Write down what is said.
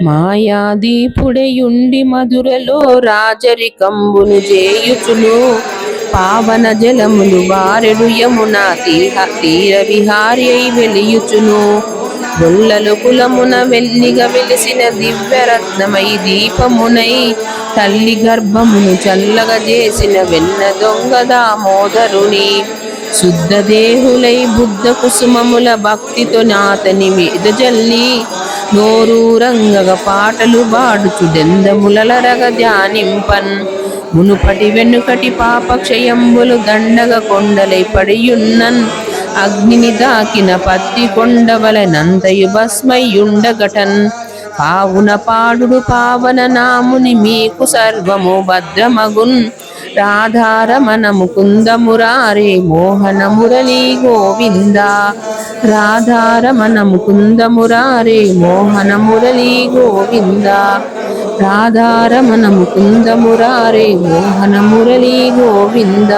మాయాదీపుడయుండి మధురలో రాజరికంబును చేయుచును పావన జలములు బారెడు యమునా తీర విహారి అయి వెలియుచును గొల్లలు కులమున వెల్లిగా వెలిసిన దివ్యరత్నమై దీపమునై తల్లి గర్భమును చల్లగా చేసిన వెన్న దొంగ దామోదరుని శుద్ధ దేహులై బుద్ధ కుసుమముల భక్తితో నాతని మీద జల్లి నోరూరంగగ పాటలు బాడుచు దెందములరగ ధ్యానింపన్ మునుపటి వెనుకటి పాపక్షయంబులు దండగ కొండలై పడియున్నన్ అగ్నిని దాకిన పత్తి కొండవలనంతయు భస్మయ్యుండగటన్ పావున పాడుడు పావన నాముని మీకు సర్వము భద్రమగున్ రాధారమణ ముకుంద మురారే మోహన మురళీ గోవింద రాధారమణ ముకుంద మురారే మోహన మురళీ గోవింద రాధారమణ ముకుంద మురారే మోహన మురళీ గోవింద.